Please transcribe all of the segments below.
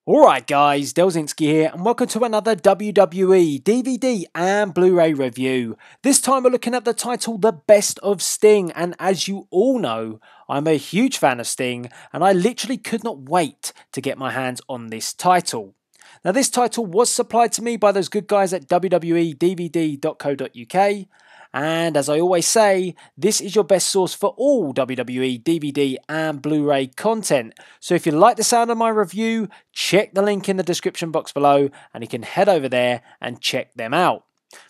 Alright guys, Delzinski here and welcome to another WWE DVD and Blu-ray review. This time we're looking at the title The Best of Sting, and as you all know, I'm a huge fan of Sting and I literally could not wait to get my hands on this title. Now this title was supplied to me by those good guys at www.dvd.co.uk. And as I always say, this is your best source for all WWE, DVD and Blu-ray content. So if you like the sound of my review, check the link in the description box below and you can head over there and check them out.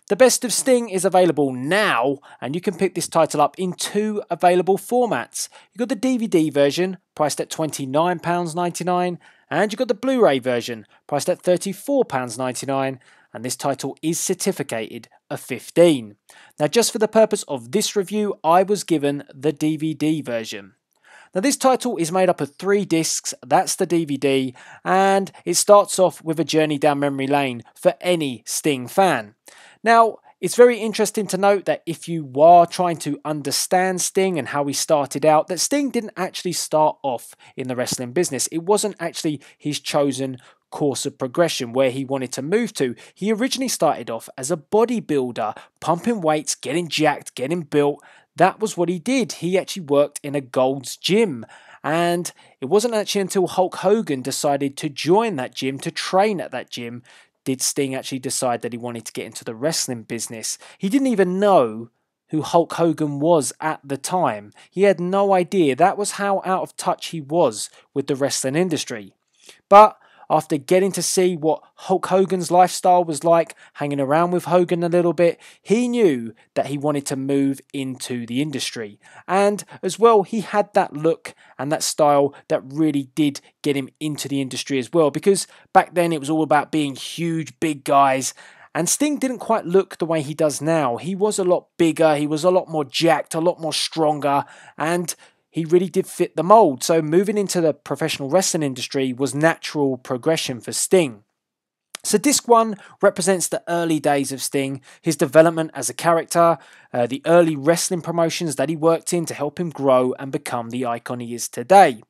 The Best of Sting is available now and you can pick this title up in two available formats. You've got the DVD version priced at £29.99 and you've got the Blu-ray version priced at £34.99. And this title is certificated a 15. Now just for the purpose of this review, I was given the DVD version. Now this title is made up of 3 discs, that's the DVD, and it starts off with a journey down memory lane for any Sting fan. Now it's very interesting to note that if you are trying to understand Sting and how he started out, that Sting didn't actually start off in the wrestling business. It wasn't actually his chosen course of progression where he wanted to move to. He originally started off as a bodybuilder, pumping weights, getting jacked, getting built. That was what he did. He actually worked in a Gold's Gym. And it wasn't actually until Hulk Hogan decided to join that gym, to train at that gym, did Sting actually decide that he wanted to get into the wrestling business. He didn't even know who Hulk Hogan was at the time. He had no idea. That was how out of touch he was with the wrestling industry. But after getting to see what Hulk Hogan's lifestyle was like, hanging around with Hogan a little bit, he knew that he wanted to move into the industry. And as well, he had that look and that style that really did get him into the industry as well. Because back then it was all about being huge, big guys. And Sting didn't quite look the way he does now. He was a lot bigger, he was a lot more jacked, a lot more stronger, and he really did fit the mold. So moving into the professional wrestling industry was natural progression for Sting. So disc 1 represents the early days of Sting, his development as a character, the early wrestling promotions that he worked in to help him grow and become the icon he is today.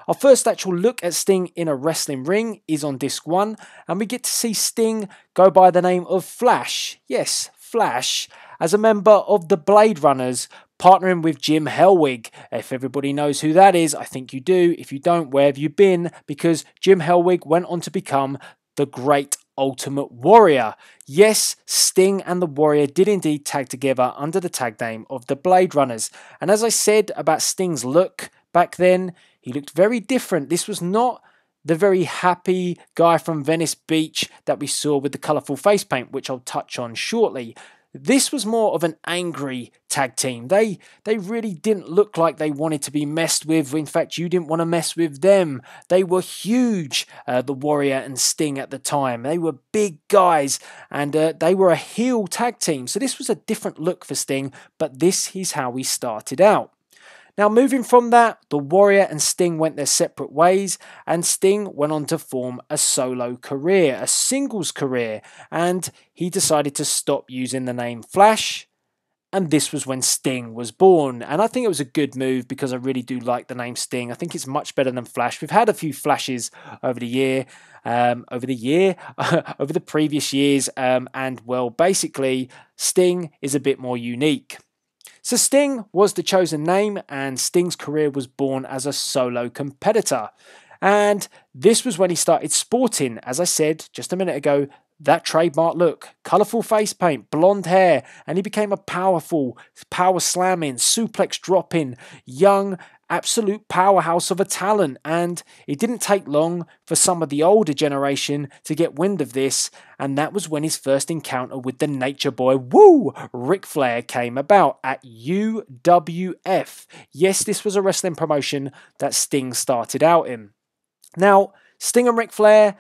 Our first actual look at Sting in a wrestling ring is on disc 1, and we get to see Sting go by the name of Flash. Yes, Flash, as a member of the Blade Runners, partnering with Jim Hellwig. If everybody knows who that is, I think you do. If you don't, where have you been? Because Jim Hellwig went on to become the Great Ultimate Warrior. Yes, Sting and the Warrior did indeed tag together under the tag name of the Blade Runners. And as I said about Sting's look back then, he looked very different. This was not the very happy guy from Venice Beach that we saw with the colourful face paint, which I'll touch on shortly. This was more of an angry tag team. They really didn't look like they wanted to be messed with. In fact, you didn't want to mess with them. They were huge, the Warrior and Sting at the time. They were big guys, and they were a heel tag team. So this was a different look for Sting, but this is how he started out. Now, moving from that, the Warrior and Sting went their separate ways, and Sting went on to form a solo career, a singles career, and he decided to stop using the name Flash, and this was when Sting was born. And I think it was a good move because I really do like the name Sting. I think it's much better than Flash. We've had a few Flashes over the previous years, and well, basically, Sting is a bit more unique. So Sting was the chosen name, and Sting's career was born as a solo competitor. And this was when he started sporting, as I said just a minute ago, that trademark look, colourful face paint, blonde hair, and he became a powerful, power slamming, suplex dropping, young, absolute powerhouse of a talent. And it didn't take long for some of the older generation to get wind of this, and that was when his first encounter with the Nature Boy, Ric Flair, came about at UWF. Yes, this was a wrestling promotion that Sting started out in. Now, Sting and Ric Flair,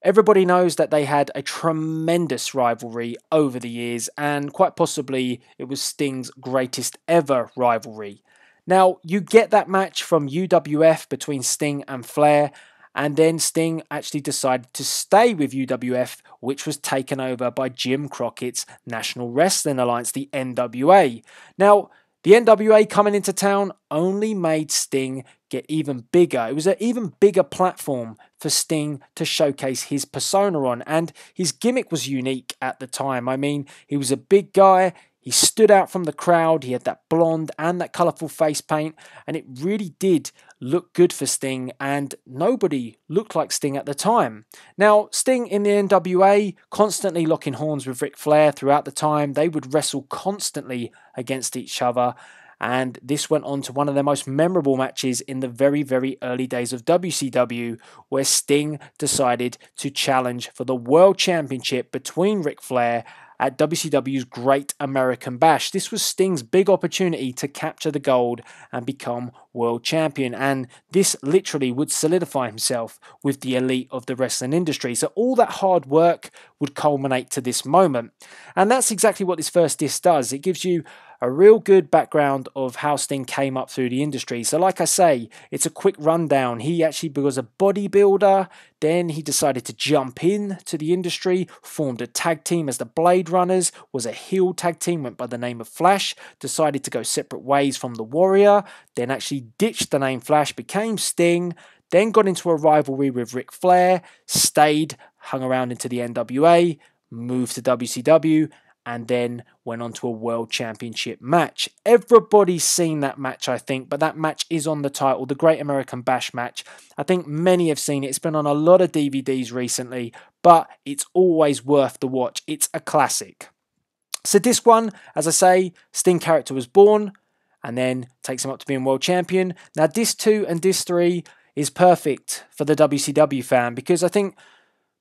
everybody knows that they had a tremendous rivalry over the years, and quite possibly it was Sting's greatest ever rivalry. Now, you get that match from UWF between Sting and Flair, and then Sting actually decided to stay with UWF, which was taken over by Jim Crockett's National Wrestling Alliance, the NWA. Now, the NWA coming into town only made Sting get even bigger. It was an even bigger platform for Sting to showcase his persona on, and his gimmick was unique at the time. I mean, he was a big guy. He stood out from the crowd. He had that blonde and that colourful face paint, and it really did look good for Sting, and nobody looked like Sting at the time. Now, Sting in the NWA, constantly locking horns with Ric Flair throughout the time. They would wrestle constantly against each other, and this went on to one of their most memorable matches in the very, very early days of WCW, where Sting decided to challenge for the World Championship between Ric Flair at WCW's Great American Bash. This was Sting's big opportunity to capture the gold and become world champion, and this literally would solidify himself with the elite of the wrestling industry. So all that hard work would culminate to this moment, and that's exactly what this first disc does. It gives you a real good background of how Sting came up through the industry. So like I say, it's a quick rundown. He actually was a bodybuilder, then he decided to jump in to the industry, formed a tag team as the Blade Runners, was a heel tag team, went by the name of Flash, decided to go separate ways from the Warrior, then actually ditched the name Flash, became Sting, then got into a rivalry with Ric Flair, stayed, hung around into the NWA, moved to WCW, and then went on to a World Championship match. Everybody's seen that match, I think, but that match is on the title, the Great American Bash match. I think many have seen it. It's been on a lot of DVDs recently, but it's always worth the watch. It's a classic. So disc 1, as I say, Sting character was born, and then takes him up to being world champion. Now disc 2 and disc 3 is perfect for the WCW fan, because I think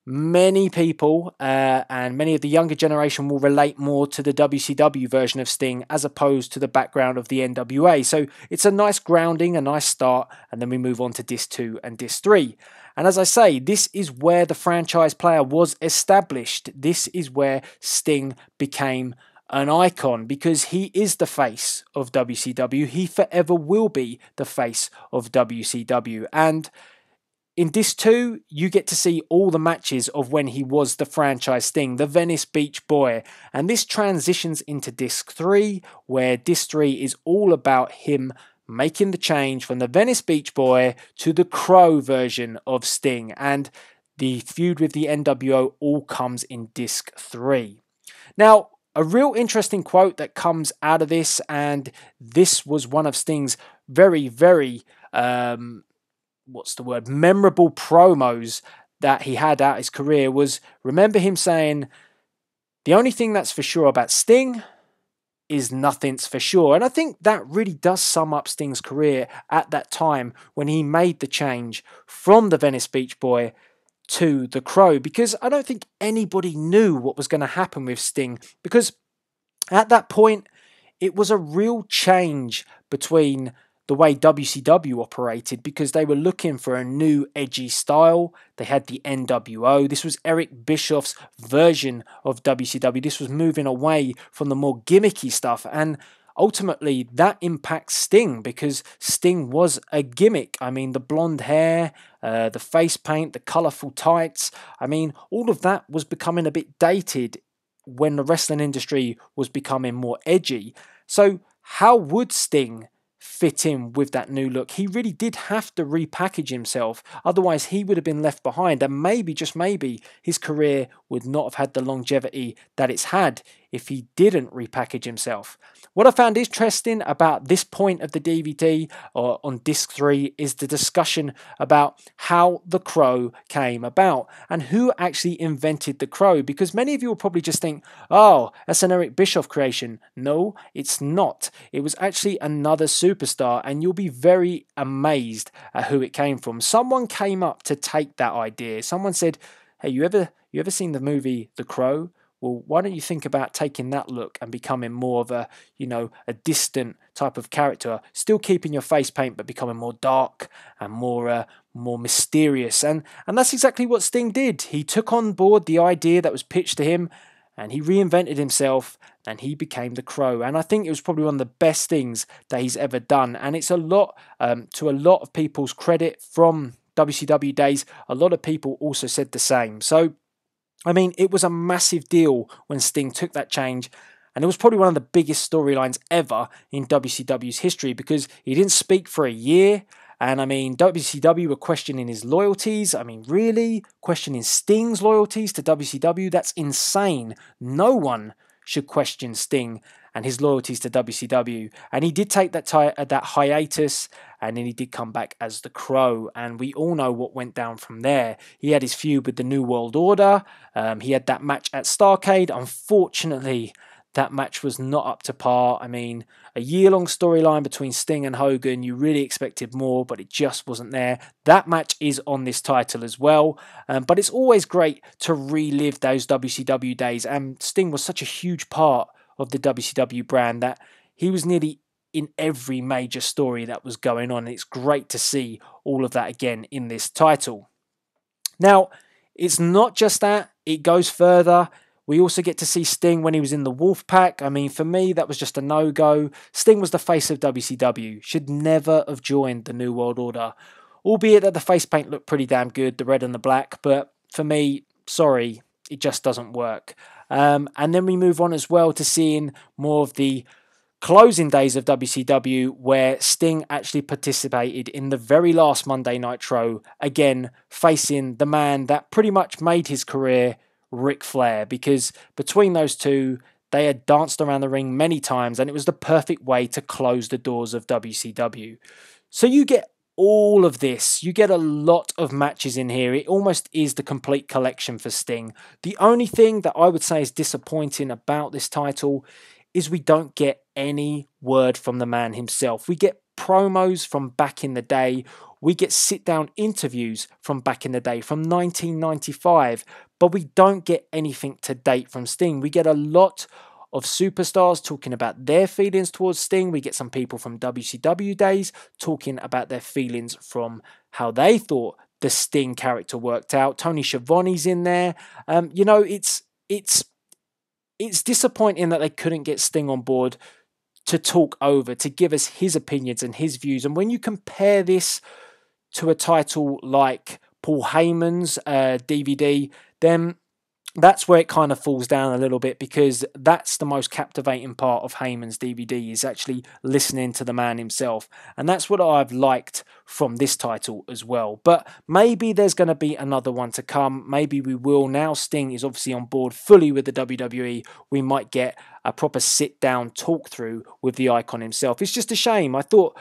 many people and many of the younger generation will relate more to the WCW version of Sting as opposed to the background of the NWA. So it's a nice grounding, a nice start, and then we move on to disc 2 and disc 3. And as I say, this is where the franchise player was established. This is where Sting became an icon, because he is the face of WCW. He forever will be the face of WCW. And in disc 2, you get to see all the matches of when he was the franchise Sting, the Venice Beach Boy. And this transitions into disc 3, where disc 3 is all about him making the change from the Venice Beach Boy to the Crow version of Sting. And the feud with the NWO all comes in disc 3. Now, a real interesting quote that comes out of this, and this was one of Sting's very, very memorable promos that he had out his career, was, remember him saying, "The only thing that's for sure about Sting is nothing's for sure." And I think that really does sum up Sting's career at that time when he made the change from the Venice Beach Boy to the Crow, because I don't think anybody knew what was going to happen with Sting, because at that point it was a real change between the way WCW operated, because they were looking for a new edgy style. They had the NWO. This was Eric Bischoff's version of WCW. This was moving away from the more gimmicky stuff, and ultimately that impacts Sting, because Sting was a gimmick. I mean, the blonde hair, the face paint, the colourful tights, I mean, all of that was becoming a bit dated when the wrestling industry was becoming more edgy. So how would Sting fit in with that new look? He really did have to repackage himself, otherwise he would have been left behind, and maybe, just maybe, his career would not have had the longevity that it's had if he didn't repackage himself. What I found interesting about this point of the DVD, or on disc 3, is the discussion about how the Crow came about and who actually invented the Crow, because many of you will probably just think, oh, that's an Eric Bischoff creation. No, it's not. It was actually another superstar, and you'll be very amazed at who it came from. Someone came up to take that idea. Someone said, hey, you ever seen the movie The Crow? Well, why don't you think about taking that look and becoming more of a, a distant type of character, still keeping your face paint, but becoming more dark and more mysterious. And that's exactly what Sting did. He took on board the idea that was pitched to him, and he reinvented himself, and he became the Crow. And I think it was probably one of the best things that he's ever done. And it's a lot, to a lot of people's credit from WCW days, a lot of people also said the same. So, I mean, it was a massive deal when Sting took that change, and it was probably one of the biggest storylines ever in WCW's history, because he didn't speak for a year, And I mean, WCW were questioning his loyalties. I mean, really? Questioning Sting's loyalties to WCW? That's insane. No one should question Sting and his loyalties to WCW. And he did take that hiatus, and then he did come back as the Crow. And we all know what went down from there. He had his feud with the New World Order. He had that match at Starrcade. Unfortunately, that match was not up to par. I mean, a year-long storyline between Sting and Hogan. You really expected more, but it just wasn't there. That match is on this title as well. But it's always great to relive those WCW days. And Sting was such a huge part of the WCW brand that he was nearly in every major story that was going on. It's great to see all of that again in this title. Now, it's not just that. It goes further. We also get to see Sting when he was in the Wolfpack. I mean, for me, that was just a no-go. Sting was the face of WCW. Should never have joined the New World Order. Albeit that the face paint looked pretty damn good, the red and the black. But for me, sorry, it just doesn't work. And then we move on as well to seeing more of the closing days of WCW, where Sting actually participated in the very last Monday Nitro, again, facing the man that pretty much made his career, Ric Flair, because between those two, they had danced around the ring many times, and it was the perfect way to close the doors of WCW. So you get all of this. You get a lot of matches in here. It almost is the complete collection for Sting. The only thing that I would say is disappointing about this title is we don't get any word from the man himself. We get promos from back in the day. We get sit-down interviews from back in the day, from 1995, but we don't get anything to date from Sting. We get a lot of superstars talking about their feelings towards Sting. We get some people from WCW days talking about their feelings from how they thought the Sting character worked out. Tony Schiavone's in there. You know, it's disappointing that they couldn't get Sting on board to talk over, to give us his opinions and his views. And when you compare this to a title like Paul Heyman's DVD, then that's where it kind of falls down a little bit, because that's the most captivating part of Heyman's DVD, is actually listening to the man himself. And that's what I've liked from this title as well. But maybe there's going to be another one to come. Maybe we will. Now Sting is obviously on board fully with the WWE. We might get a proper sit-down talk-through with the icon himself. It's just a shame. I thought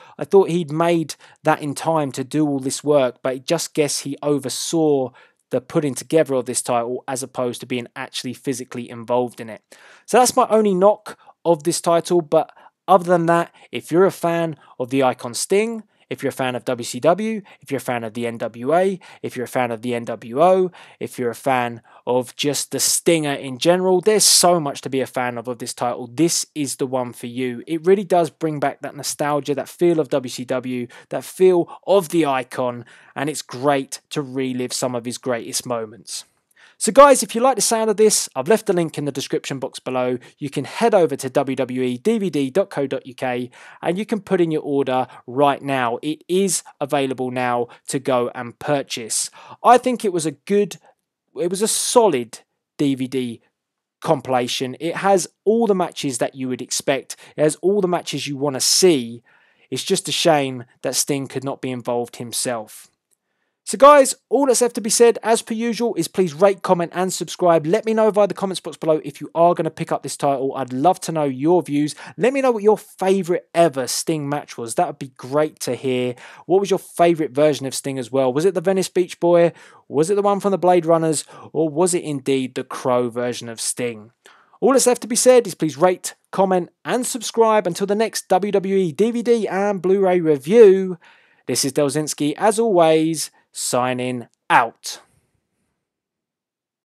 he'd made that in time to do all this work, but I just guess he oversaw the putting together of this title as opposed to being actually physically involved in it. So that's my only knock of this title. But other than that, if you're a fan of the icon Sting, if you're a fan of WCW, if you're a fan of the NWA, if you're a fan of the NWO, if you're a fan of just the Stinger in general, there's so much to be a fan of this title. This is the one for you. It really does bring back that nostalgia, that feel of WCW, that feel of the icon, and it's great to relive some of his greatest moments. So guys, if you like the sound of this, I've left the link in the description box below. You can head over to www.dvd.co.uk and you can put in your order right now. It is available now to go and purchase. I think it was a solid DVD compilation. It has all the matches that you would expect. It has all the matches you want to see. It's just a shame that Sting could not be involved himself. So guys, all that's left to be said, as per usual, is please rate, comment and subscribe. Let me know via the comments box below if you are going to pick up this title. I'd love to know your views. Let me know what your favourite ever Sting match was. That would be great to hear. What was your favourite version of Sting as well? Was it the Venice Beach Boy? Was it the one from the Blade Runners? Or was it indeed the Crow version of Sting? All that's left to be said is please rate, comment and subscribe. Until the next WWE DVD and Blu-ray review, this is Delzinski, as always, signing out.